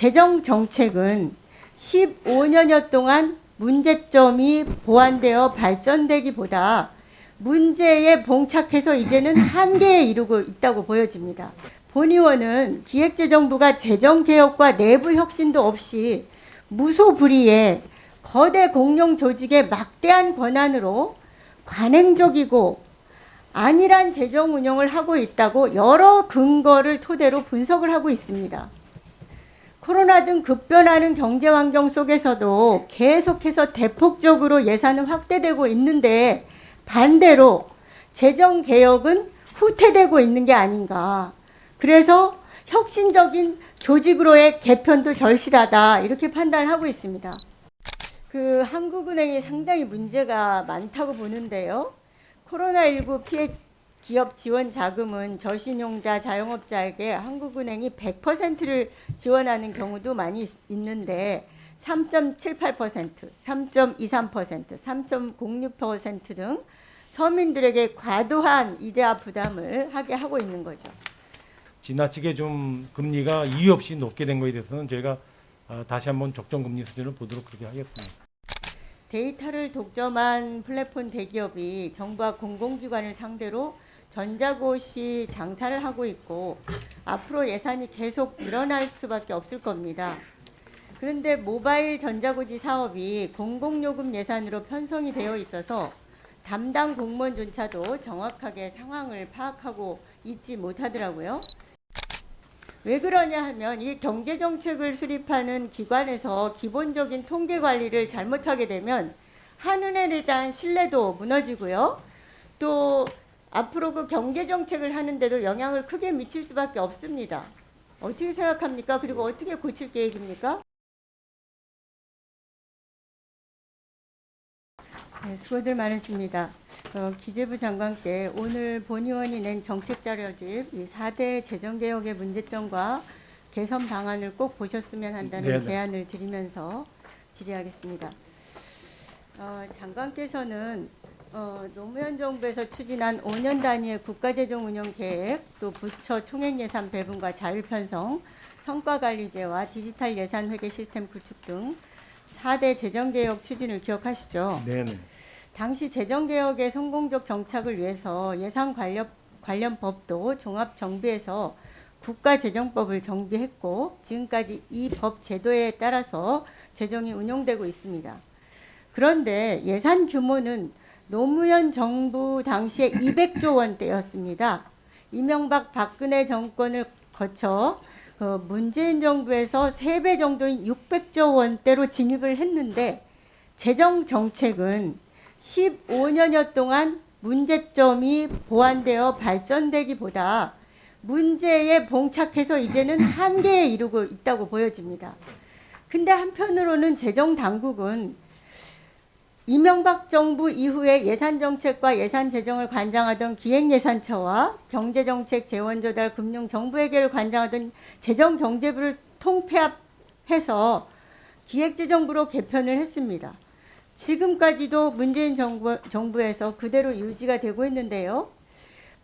재정 정책은 15년여 동안 문제점이 보완되어 발전되기보다 문제에 봉착해서 이제는 한계에 이르고 있다고 보여집니다. 본 의원은 기획재정부가 재정개혁과 내부 혁신도 없이 무소불위의 거대 공룡 조직의 막대한 권한으로 관행적이고 안일한 재정 운영을 하고 있다고 여러 근거를 토대로 분석을 하고 있습니다. 코로나 등 급변하는 경제 환경 속에서도 계속해서 대폭적으로 예산은 확대되고 있는데 반대로 재정 개혁은 후퇴되고 있는 게 아닌가. 그래서 혁신적인 조직으로의 개편도 절실하다 이렇게 판단하고 있습니다. 한국은행이 상당히 문제가 많다고 보는데요. 코로나19 피해 기업 지원 자금은 저신용자, 자영업자에게 한국은행이 100%를 지원하는 경우도 많이 있는데 3.78%, 3.23%, 3.06% 등 서민들에게 과도한 이자 부담을 하게 하고 있는 거죠. 지나치게 좀 금리가 이유 없이 높게 된 거에 대해서는 저희가 다시 한번 적정 금리 수준을 보도록 그렇게 하겠습니다. 데이터를 독점한 플랫폼 대기업이 정부와 공공기관을 상대로 전자고시 장사를 하고 있고 앞으로 예산이 계속 늘어날 수밖에 없을 겁니다. 그런데 모바일 전자고시 사업이 공공요금 예산으로 편성이 되어 있어서 담당 공무원조차도 정확하게 상황을 파악하고 있지 못하더라고요. 왜 그러냐 하면 이 경제정책을 수립하는 기관에서 기본적인 통계 관리를 잘못하게 되면 한은행에 대한 신뢰도 무너지고요. 또 앞으로 그 경제정책을 하는데도 영향을 크게 미칠 수밖에 없습니다. 어떻게 생각합니까? 그리고 어떻게 고칠 계획입니까? 네, 수고들 많으십니다. 기재부 장관께 오늘 본 의원이 낸 정책자료집 이 4대 재정개혁의 문제점과 개선 방안을 꼭 보셨으면 한다는 네네. 제안을 드리면서 질의하겠습니다. 장관께서는 노무현 정부에서 추진한 5년 단위의 국가재정운영계획, 또 부처 총액예산 배분과 자율편성, 성과관리제와 디지털 예산회계 시스템 구축 등 4대 재정개혁 추진을 기억하시죠? 네네. 당시 재정개혁의 성공적 정착을 위해서 예산 관련 법도 종합정비해서 국가재정법을 정비했고 지금까지 이 법 제도에 따라서 재정이 운용되고 있습니다. 그런데 예산 규모는 노무현 정부 당시에 200조 원대였습니다. 이명박 박근혜 정권을 거쳐 문재인 정부에서 3배 정도인 600조 원대로 진입을 했는데 재정 정책은 15년여 동안 문제점이 보완되어 발전되기보다 문제에 봉착해서 이제는 한계에 이르고 있다고 보여집니다. 근데 한편으로는 재정 당국은 이명박 정부 이후에 예산정책과 예산재정을 관장하던 기획예산처와 경제정책, 재원조달, 금융정부회계를 관장하던 재정경제부를 통폐합해서 기획재정부로 개편을 했습니다. 지금까지도 문재인 정부에서 그대로 유지가 되고 있는데요.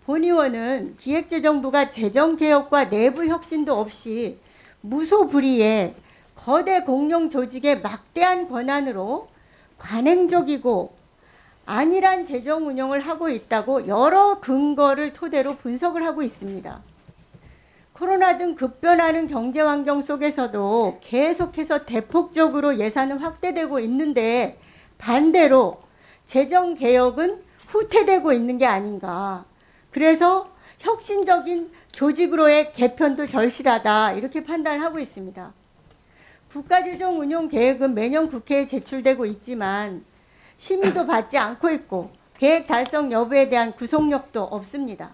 본 의원은 기획재정부가 재정개혁과 내부 혁신도 없이 무소불위의 거대 공룡 조직의 막대한 권한으로 관행적이고 안일한 재정 운영을 하고 있다고 여러 근거를 토대로 분석을 하고 있습니다. 코로나 등 급변하는 경제 환경 속에서도 계속해서 대폭적으로 예산은 확대되고 있는데 반대로 재정 개혁은 후퇴되고 있는 게 아닌가. 그래서 혁신적인 조직으로의 개편도 절실하다 이렇게 판단을 하고 있습니다. 국가재정운용계획은 매년 국회에 제출되고 있지만 심의도 받지 않고 있고 계획 달성 여부에 대한 구속력도 없습니다.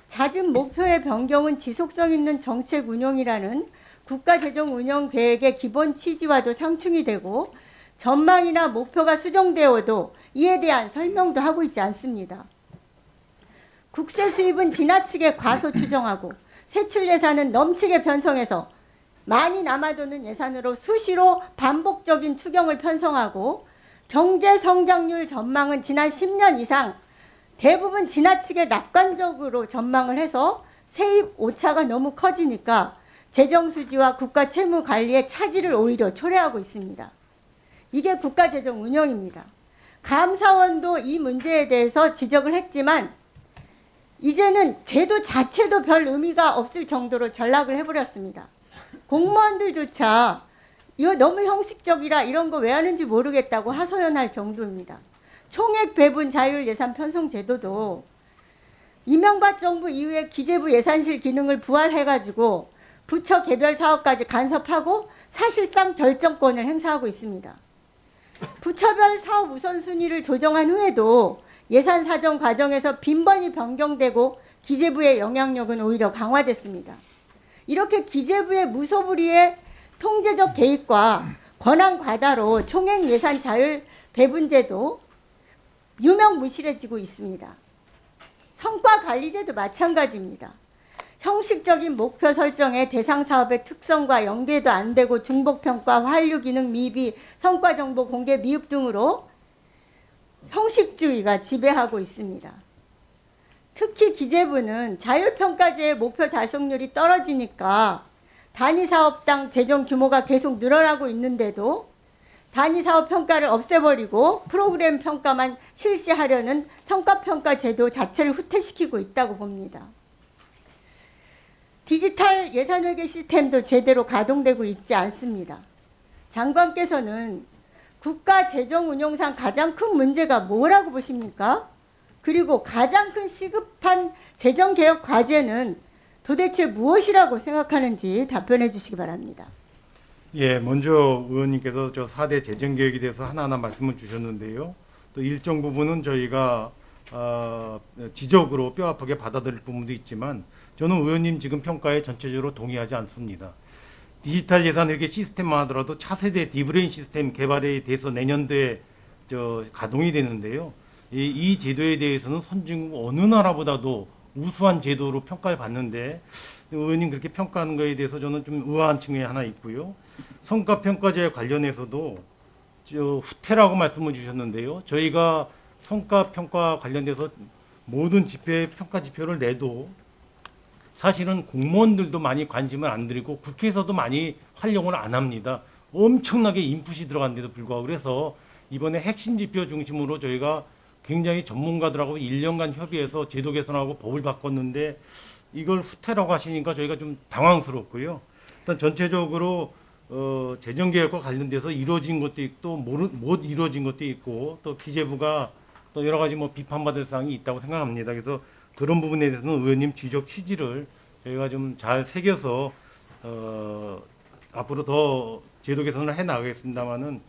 잦은 목표의 변경은 지속성 있는 정책 운용이라는 국가재정운영계획의 기본 취지와도 상충이 되고 전망이나 목표가 수정되어도 이에 대한 설명도 하고 있지 않습니다. 국세 수입은 지나치게 과소 추정하고 세출 예산은 넘치게 편성해서 많이 남아도는 예산으로 수시로 반복적인 추경을 편성하고 경제 성장률 전망은 지난 10년 이상 대부분 지나치게 낙관적으로 전망을 해서 세입 오차가 너무 커지니까 재정 수지와 국가 채무 관리의 차질을 오히려 초래하고 있습니다. 이게 국가 재정 운영입니다. 감사원도 이 문제에 대해서 지적을 했지만 이제는 제도 자체도 별 의미가 없을 정도로 전락을 해버렸습니다. 공무원들조차 이거 너무 형식적이라 이런 거 왜 하는지 모르겠다고 하소연할 정도입니다. 총액 배분 자율 예산 편성 제도도 이명박 정부 이후에 기재부 예산실 기능을 부활해가지고 부처 개별 사업까지 간섭하고 사실상 결정권을 행사하고 있습니다. 부처별 사업 우선순위를 조정한 후에도 예산 사정 과정에서 빈번히 변경되고 기재부의 영향력은 오히려 강화됐습니다. 이렇게 기재부의 무소불위의 통제적 개입과 권한 과다로 총액 예산 자율 배분제도 유명무실해지고 있습니다. 성과관리제도 마찬가지입니다. 형식적인 목표 설정에 대상 사업의 특성과 연계도 안 되고 중복평가, 환류 기능 미비, 성과정보 공개 미흡 등으로 형식주의가 지배하고 있습니다. 특히 기재부는 자율평가제의 목표 달성률이 떨어지니까 단위사업당 재정 규모가 계속 늘어나고 있는데도 단위사업 평가를 없애버리고 프로그램 평가만 실시하려는 성과평가 제도 자체를 후퇴시키고 있다고 봅니다. 디지털 예산회계 시스템도 제대로 가동되고 있지 않습니다. 장관께서는 국가 재정 운영상 가장 큰 문제가 뭐라고 보십니까? 그리고 가장 큰 시급한 재정개혁 과제는 도대체 무엇이라고 생각하는지 답변해 주시기 바랍니다. 예, 먼저 의원님께서 저 4대 재정개혁에 대해서 하나하나 말씀을 주셨는데요. 또 일정 부분은 저희가 지적으로 뼈아프게 받아들일 부분도 있지만 저는 의원님 지금 평가에 전체적으로 동의하지 않습니다. 디지털 예산회계 시스템만 하더라도 차세대 디브레인 시스템 개발에 대해서 내년도에 가동이 되는데요. 이 제도에 대해서는 선진국 어느 나라보다도 우수한 제도로 평가를 받는데 의원님 그렇게 평가하는 거에 대해서 저는 좀 의아한 측면이 하나 있고요. 성과평가제 관련해서도 후퇴라고 말씀을 주셨는데요. 저희가 성과평가 관련돼서 모든 평가 지표를 내도 사실은 공무원들도 많이 관심을 안 들이고 국회에서도 많이 활용을 안 합니다. 엄청나게 인풋이 들어간데도 불구하고 그래서 이번에 핵심 지표 중심으로 저희가 굉장히 전문가들하고 1년간 협의해서 제도 개선하고 법을 바꿨는데 이걸 후퇴라고 하시니까 저희가 좀 당황스럽고요. 일단 전체적으로 재정개혁과 관련돼서 이루어진 것도 있고 못 이루어진 것도 있고 또 기재부가 또 여러 가지 비판받을 사항이 있다고 생각합니다. 그래서 그런 부분에 대해서는 의원님 지적 취지를 저희가 좀 잘 새겨서 앞으로 더 제도 개선을 해 나가겠습니다만은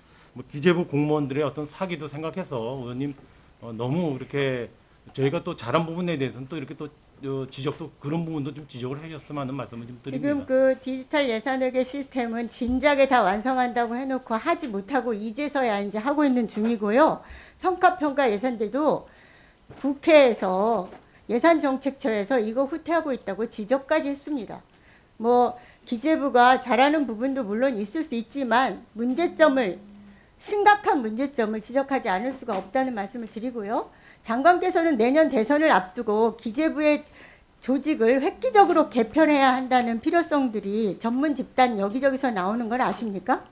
기재부 공무원들의 어떤 사기도 생각해서 의원님 너무 이렇게 저희가 또 잘한 부분에 대해서는 또 이렇게 또 지적도 그런 부분도 좀 지적을 해주셨으면 하는 말씀을 좀 드립니다. 지금 그 디지털 예산회계 시스템은 진작에 다 완성한다고 해놓고 하지 못하고 이제서야 이제 하고 있는 중이고요. 성과평가 예산들도 국회에서 예산정책처에서 이거 후퇴하고 있다고 지적까지 했습니다. 기재부가 잘하는 부분도 물론 있을 수 있지만 심각한 문제점을 지적하지 않을 수가 없다는 말씀을 드리고요. 장관께서는 내년 대선을 앞두고 기재부의 조직을 획기적으로 개편해야 한다는 필요성들이 전문 집단 여기저기서 나오는 걸 아십니까?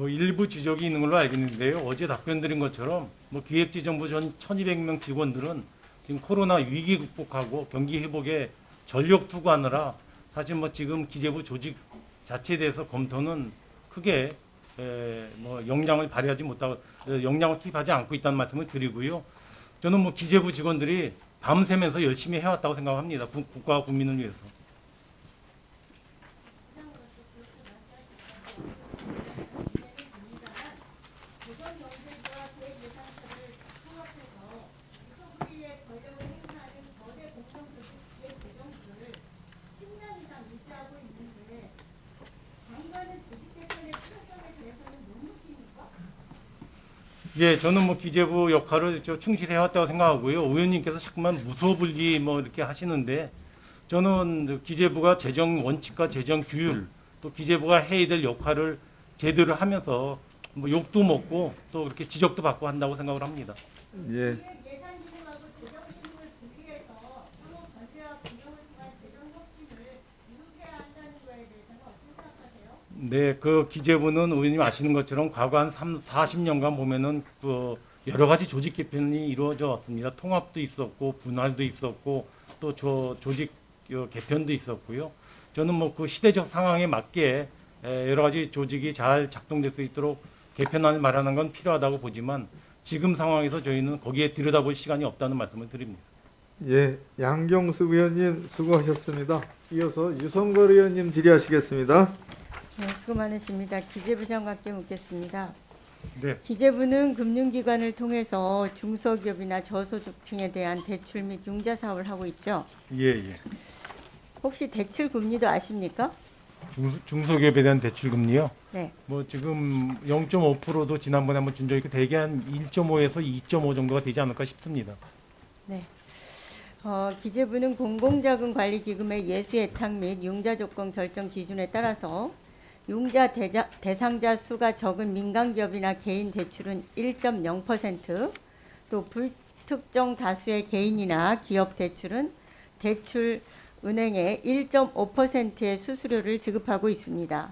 일부 지적이 있는 걸로 알겠는데요. 어제 답변드린 것처럼 기획지정부 전 1,200명 직원들은 지금 코로나 위기 극복하고 경기 회복에 전력 투구하느라 사실 지금 기재부 조직 자체에 대해서 검토는 크게 역량을 발휘하지 못하고 역량을 투입하지 않고 있다는 말씀을 드리고요. 저는 기재부 직원들이 밤새면서 열심히 해왔다고 생각합니다. 국가와 국민을 위해서. 예, 저는 기재부 역할을 충실히 해왔다고 생각하고요. 의원님께서 자꾸만 무소불위 이렇게 하시는데 저는 기재부가 재정 원칙과 재정 규율 또 기재부가 해야 될 역할을 제대로 하면서 욕도 먹고 또 그렇게 지적도 받고 한다고 생각을 합니다. 예. 예산 기능하고 재정 기능을 분리해서 상호 견제와 균형을 통한 재정 혁신을 이룩해야 한다는 거에 네, 그 기재부는 의원님 아시는 것처럼 과거 한 40년간 보면은 그 여러 가지 조직 개편이 이루어져 왔습니다. 통합도 있었고 분할도 있었고 또 조직 개편도 있었고요. 저는 뭐 그 시대적 상황에 맞게 여러 가지 조직이 잘 작동될 수 있도록 개편안을 마련하는 건 필요하다고 보지만 지금 상황에서 저희는 거기에 들여다볼 시간이 없다는 말씀을 드립니다. 예, 양경수 의원님 수고하셨습니다. 이어서 유성걸 의원님 질의하시겠습니다. 네, 수고 많으십니다. 기재부 장관께 묻겠습니다. 네, 기재부는 금융기관을 통해서 중소기업이나 저소득층에 대한 대출 및 융자 사업을 하고 있죠. 예, 예. 혹시 대출 금리도 아십니까? 중소기업에 대한 대출 금리요. 네. 뭐 지금 0.5%도 지난번에 한번 준 적이 있고 대개 한 1.5에서 2.5 정도가 되지 않을까 싶습니다. 네. 기재부는 공공자금관리기금의 예수예탁 및 융자 조건 결정 기준에 따라서 융자 대상자 수가 적은 민간기업이나 개인 대출은 1.0%, 또 불특정 다수의 개인이나 기업 대출은 대출 은행에 1.5%의 수수료를 지급하고 있습니다.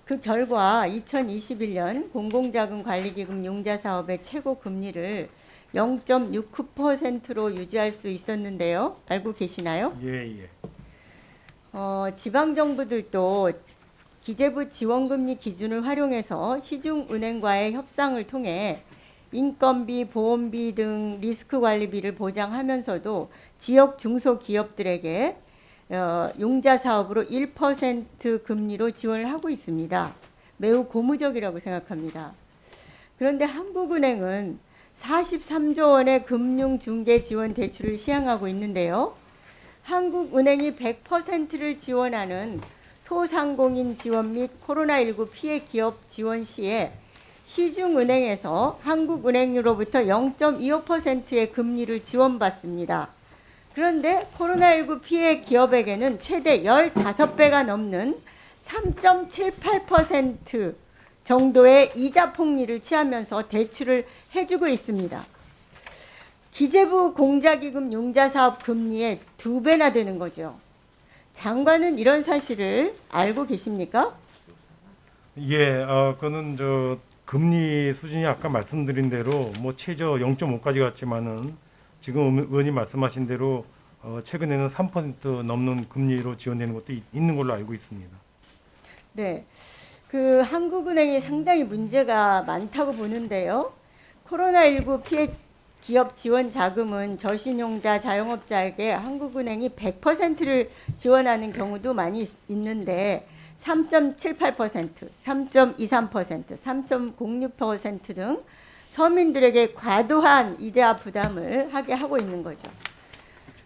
그 결과 2021년 공공자금관리기금 융자 사업의 최고 금리를 0.69%로 유지할 수 있었는데요. 알고 계시나요? 예, 예. 지방정부들도 기재부 지원금리 기준을 활용해서 시중은행과의 협상을 통해 인건비, 보험비 등 리스크 관리비를 보장하면서도 지역 중소기업들에게 융자 사업으로 1% 금리로 지원을 하고 있습니다. 매우 고무적이라고 생각합니다. 그런데 한국은행은 43조 원의 금융중개 지원 대출을 시행하고 있는데요. 한국은행이 100%를 지원하는 소상공인 지원 및 코로나19 피해 기업 지원 시에 시중은행에서 한국은행으로부터 0.25%의 금리를 지원받습니다. 그런데 코로나19 피해 기업에게는 최대 15배가 넘는 3.78% 정도의 이자 폭리를 취하면서 대출을 해주고 있습니다. 기재부 공자기금 융자사업 금리의 2배나 되는 거죠. 장관은 이런 사실을 알고 계십니까? 예, 그거는 금리 수준이 아까 말씀드린 대로 뭐 최저 0.5까지 갔지만은 지금 의원님 말씀하신 대로 최근에는 3% 넘는 금리로 지원되는 것도 있는 걸로 알고 있습니다. 네, 그 한국은행이 상당히 문제가 많다고 보는데요. 코로나19 피해 기업 지원 자금은 저신용자, 자영업자에게 한국은행이 100%를 지원하는 경우도 많이 있는데 3.78%, 3.23%, 3.06% 등 서민들에게 과도한 이자 부담을 하게 하고 있는 거죠.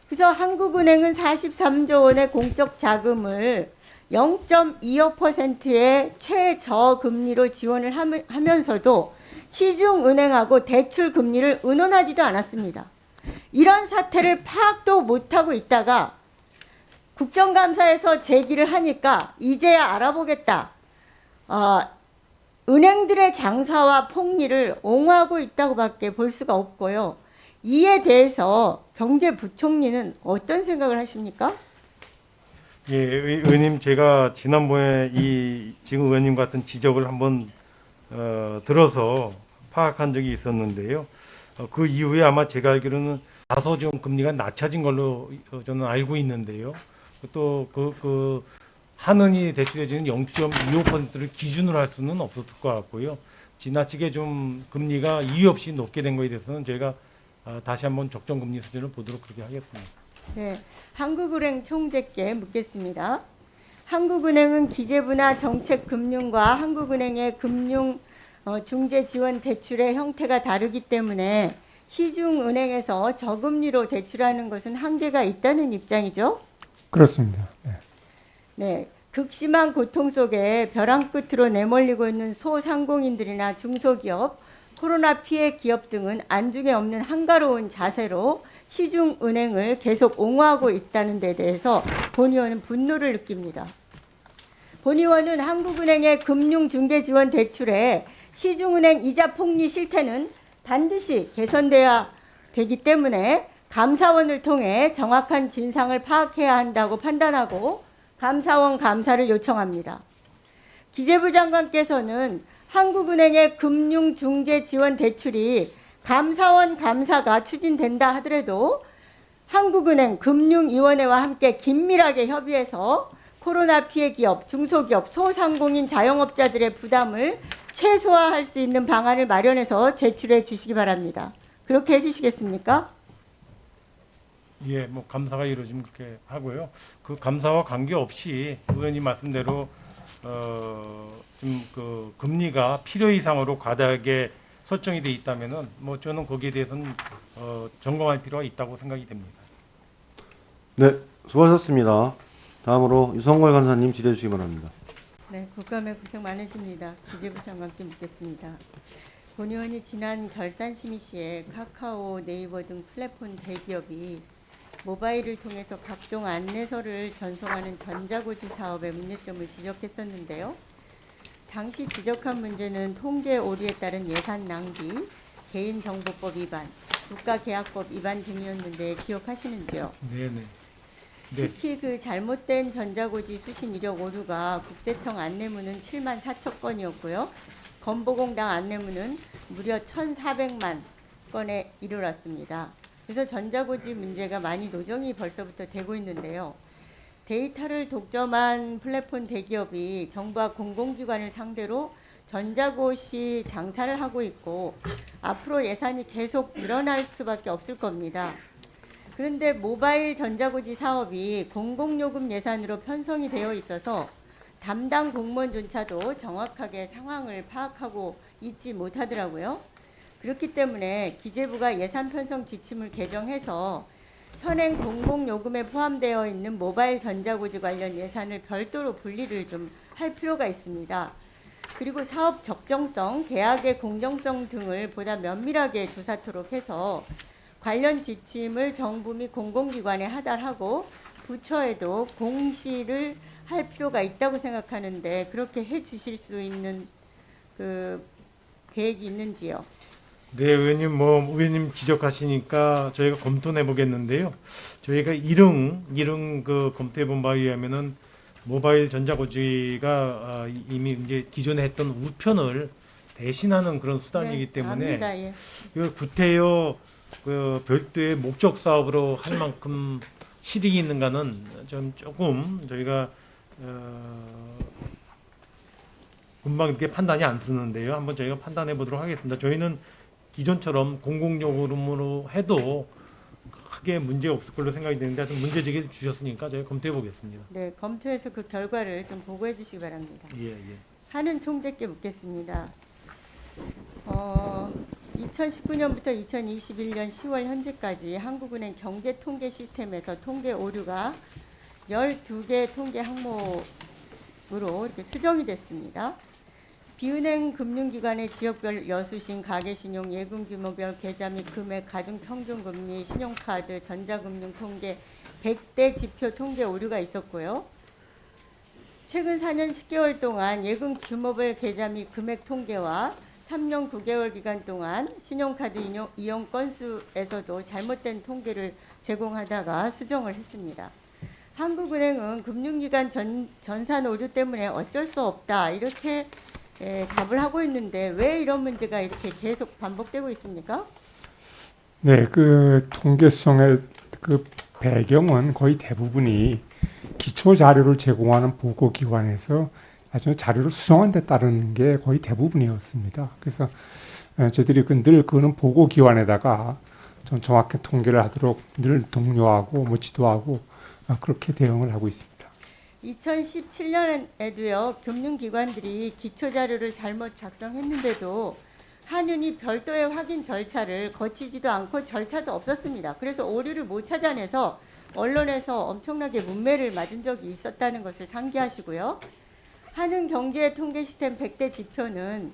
그래서 한국은행은 43조 원의 공적 자금을 0.25%의 최저금리로 지원을 하면서도 시중은행하고 대출 금리를 의논하지도 않았습니다. 이런 사태를 파악도 못하고 있다가 국정감사에서 제기를 하니까 이제야 알아보겠다. 은행들의 장사와 폭리를 옹호하고 있다고밖에 볼 수가 없고요. 이에 대해서 경제부총리는 어떤 생각을 하십니까? 예, 의원님 제가 지난번에 지금 의원님 같은 지적을 한번 들어서 파악한 적이 있었는데요. 그 이후에 아마 제가 알기로는 다소 좀 금리가 낮춰진 걸로 저는 알고 있는데요. 또 한은이 대출해주는 0.25%를 기준으로 할 수는 없었을 것 같고요. 지나치게 좀 금리가 이유 없이 높게 된 거에 대해서는 저희가 다시 한번 적정 금리 수준을 보도록 그렇게 하겠습니다. 네, 한국은행 총재께 묻겠습니다. 한국은행은 기재부나 정책금융과 한국은행의 금융 중개 지원 대출의 형태가 다르기 때문에 시중은행에서 저금리로 대출하는 것은 한계가 있다는 입장이죠. 그렇습니다. 네. 네, 극심한 고통 속에 벼랑 끝으로 내몰리고 있는 소상공인들이나 중소기업, 코로나 피해 기업 등은 안중에 없는 한가로운 자세로 시중은행을 계속 옹호하고 있다는 데 대해서 본 의원은 분노를 느낍니다. 본 의원은 한국은행의 금융중개지원 대출에 시중은행 이자 폭리 실태는 반드시 개선돼야 되기 때문에 감사원을 통해 정확한 진상을 파악해야 한다고 판단하고 감사원 감사를 요청합니다. 기재부 장관께서는 한국은행의 금융중재 지원 대출이 감사원 감사가 추진된다 하더라도 한국은행 금융위원회와 함께 긴밀하게 협의해서 코로나 피해 기업, 중소기업, 소상공인 자영업자들의 부담을 최소화할 수 있는 방안을 마련해서 제출해 주시기 바랍니다. 그렇게 해주시겠습니까? 예, 뭐 감사가 이루어지면 그렇게 하고요. 그 감사와 관계없이 의원님 말씀대로 좀 그 금리가 필요 이상으로 과다하게 설정이 돼 있다면은 뭐 저는 거기에 대해서는 점검할 필요가 있다고 생각이 됩니다. 네, 수고하셨습니다. 다음으로 유성걸 간사님 질의해 주시기 바랍니다. 네, 국감에 고생 많으십니다. 기재부 장관께 묻겠습니다. 본 의원이 지난 결산 심의 시에 카카오, 네이버 등 플랫폼 대기업이 모바일을 통해서 각종 안내서를 전송하는 전자고지 사업의 문제점을 지적했었는데요. 당시 지적한 문제는 통계 오류에 따른 예산 낭비, 개인정보법 위반, 국가계약법 위반 등이었는데 기억하시는지요? 네네. 네. 특히 그 잘못된 전자고지 수신 이력 오류가 국세청 안내문은 7만 4천 건이었고요. 건보공당 안내문은 무려 1,400만 건에 이르렀습니다. 그래서 전자고지 문제가 많이 노정이 벌써부터 되고 있는데요. 데이터를 독점한 플랫폼 대기업이 정부와 공공기관을 상대로 전자고시 장사를 하고 있고 앞으로 예산이 계속 늘어날 수밖에 없을 겁니다. 그런데 모바일 전자고지 사업이 공공요금 예산으로 편성이 되어 있어서 담당 공무원조차도 정확하게 상황을 파악하고 있지 못하더라고요. 그렇기 때문에 기재부가 예산 편성 지침을 개정해서 현행 공공요금에 포함되어 있는 모바일 전자고지 관련 예산을 별도로 분리를 좀 할 필요가 있습니다. 그리고 사업 적정성, 계약의 공정성 등을 보다 면밀하게 조사토록 해서 관련 지침을 정부 및 공공기관에 하달하고 부처에도 공시를 할 필요가 있다고 생각하는데 그렇게 해 주실 수 있는 그 계획이 있는지요? 네, 의원님 의원님 지적하시니까 저희가 검토해 보겠는데요. 저희가 일흥 그 검토해 본 바에 의하면은 모바일 전자고지가 이미 이제 기존에 했던 우편을 대신하는 그런 수단이기 네, 때문에 압니다. 예. 이거 구태여 그 별도의 목적 사업으로 할 만큼 실익이 있는가는 좀 조금 저희가 금방 이렇게 판단이 안 쓰는데요. 한번 저희가 판단해 보도록 하겠습니다. 저희는 기존처럼 공공요금으로 해도 크게 문제 없을 걸로 생각이 되는데 하여튼 문제 제기를 주셨으니까 저희가 검토해 보겠습니다. 네, 검토해서 그 결과를 좀 보고해 주시기 바랍니다. 예, 예. 한은 총재께 묻겠습니다. 2019년부터 2021년 10월 현재까지 한국은행 경제통계 시스템에서 통계 오류가 12개 통계 항목으로 이렇게 수정이 됐습니다. 비은행 금융기관의 지역별 여수신, 가계신용, 예금규모별 계좌 및 금액, 가중평균금리, 신용카드, 전자금융 통계 100대 지표 통계 오류가 있었고요. 최근 4년 10개월 동안 예금 규모별 계좌 및 금액 통계와 3년 9개월 기간 동안 신용카드 이용 건수에서도 잘못된 통계를 제공하다가 수정을 했습니다. 한국은행은 금융기관 전산 오류 때문에 어쩔 수 없다 이렇게 답을 하고 있는데 왜 이런 문제가 이렇게 계속 반복되고 있습니까? 네, 그 통계 수정의 그 배경은 거의 대부분이 기초 자료를 제공하는 보고기관에서 나중에 자료를 수정한 데 따르는 게 거의 대부분이었습니다. 그래서 저희들이 늘 그거는 보고기관에다가 좀 정확히 통계를 하도록 늘 독려하고 지도하고 그렇게 대응을 하고 있습니다. 2017년에도요 금융기관들이 기초자료를 잘못 작성했는데도 한은이 별도의 확인 절차를 거치지도 않고 절차도 없었습니다. 그래서 오류를 못 찾아내서 언론에서 엄청나게 문매를 맞은 적이 있었다는 것을 상기하시고요. 한은 경제 통계 시스템 100대 지표는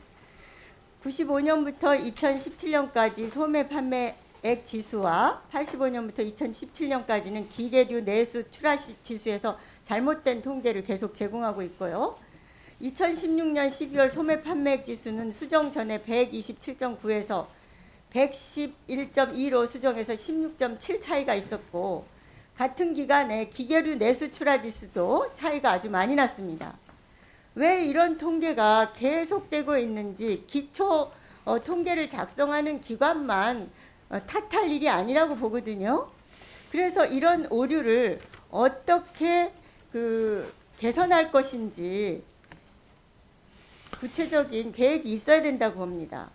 95년부터 2017년까지 소매 판매액 지수와 85년부터 2017년까지는 기계류 내수 출하시 지수에서 잘못된 통계를 계속 제공하고 있고요. 2016년 12월 소매 판매액 지수는 수정 전에 127.9에서 111.2로 수정해서 16.7 차이가 있었고 같은 기간에 기계류 내수 출하 지수도 차이가 아주 많이 났습니다. 왜 이런 통계가 계속되고 있는지 기초 통계를 작성하는 기관만 탓할 일이 아니라고 보거든요. 그래서 이런 오류를 어떻게 개선할 것인지 구체적인 계획이 있어야 된다고 봅니다.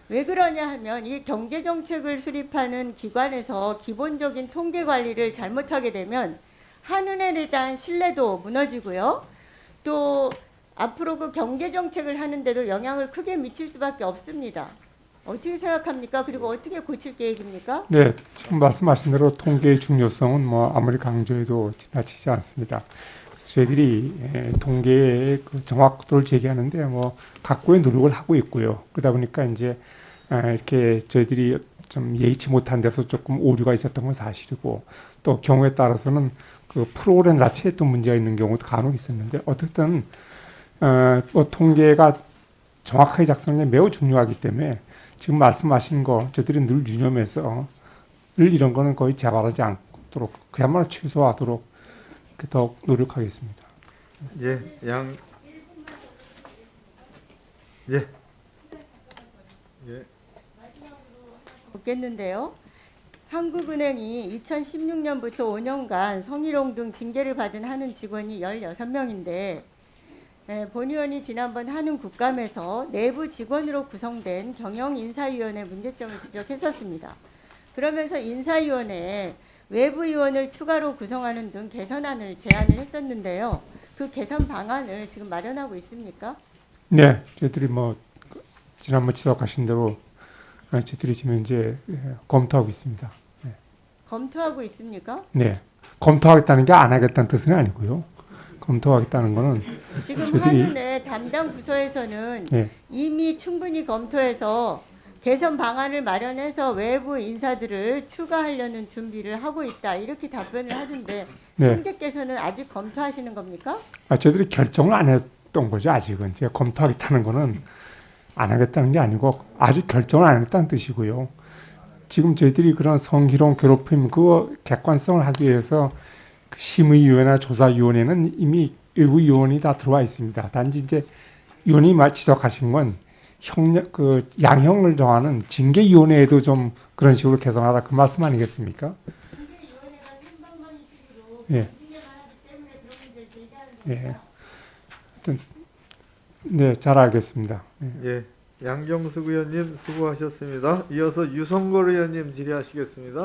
왜 그러냐 하면 이 경제정책을 수립하는 기관에서 기본적인 통계 관리를 잘못하게 되면 한은에 대한 신뢰도 무너지고요. 또 앞으로 그 경제정책을 하는데도 영향을 크게 미칠 수밖에 없습니다. 어떻게 생각합니까? 그리고 어떻게 고칠 계획입니까? 네, 지금 말씀하신 대로 통계의 중요성은 뭐 아무리 강조해도 지나치지 않습니다. 그래서 저희들이 통계의 그 정확도를 제기하는데 뭐 각고의 노력을 하고 있고요. 그러다 보니까 이제 이렇게 저희들이 좀 예의치 못한 데서 조금 오류가 있었던 건 사실이고, 또 경우에 따라서는 그 프로그램 자체에 또 문제가 있는 경우도 간혹 있었는데, 어쨌든 뭐 통계가 정확하게 작성하는 게 매우 중요하기 때문에 지금 말씀하신 거 저희들이 늘 유념해서 늘 이런 거는 거의 재발하지 않도록 그야말로 최소화하도록 더 노력하겠습니다. 예, 예. 예. 묻겠는데요. 한국은행이 2016년부터 5년간 성희롱 등 징계를 받은 한은 직원이 16명인데 본 의원이 지난번 한은 국감에서 내부 직원으로 구성된 경영인사위원회 문제점을 지적했었습니다. 그러면서 인사위원회에 외부 의원을 추가로 구성하는 등 개선안을 제안을 했었는데요. 그 개선 방안을 지금 마련하고 있습니까? 네, 저희들이 뭐 지난번 지적하신 대로 저희들이 지금 이제 검토하고 있습니다. 네. 검토하고 있습니까? 네, 검토하겠다는 게 안 하겠다는 뜻은 아니고요. 검토하겠다는 거는 지금 저희들이- 한은의 담당 부서에서는 네. 이미 충분히 검토해서 개선 방안을 마련해서 외부 인사들을 추가하려는 준비를 하고 있다. 이렇게 답변을 하던데 네. 총재께서는 아직 검토하시는 겁니까? 저희들이 결정을 안 했던 거죠. 아직은 제가 검토하겠다는 거는 안 하겠다는 게 아니고 아직 결정을 안 했다는 뜻이고요. 지금 저희들이 그런 성희롱, 괴롭힘 그 객관성을 하기 위해서 그 심의위원회나 조사위원회는 이미 외부 위원이 다 들어와 있습니다. 단지 이제 위원이 지적하신 건 양형을 정하는 징계위원회에도 좀 그런 식으로 개선하라 그 말씀 아니겠습니까? 예. 예. 하여튼 네, 잘 알겠습니다. 예. 예, 양경숙 의원님 수고하셨습니다. 이어서 유성걸 의원님 질의하시겠습니다.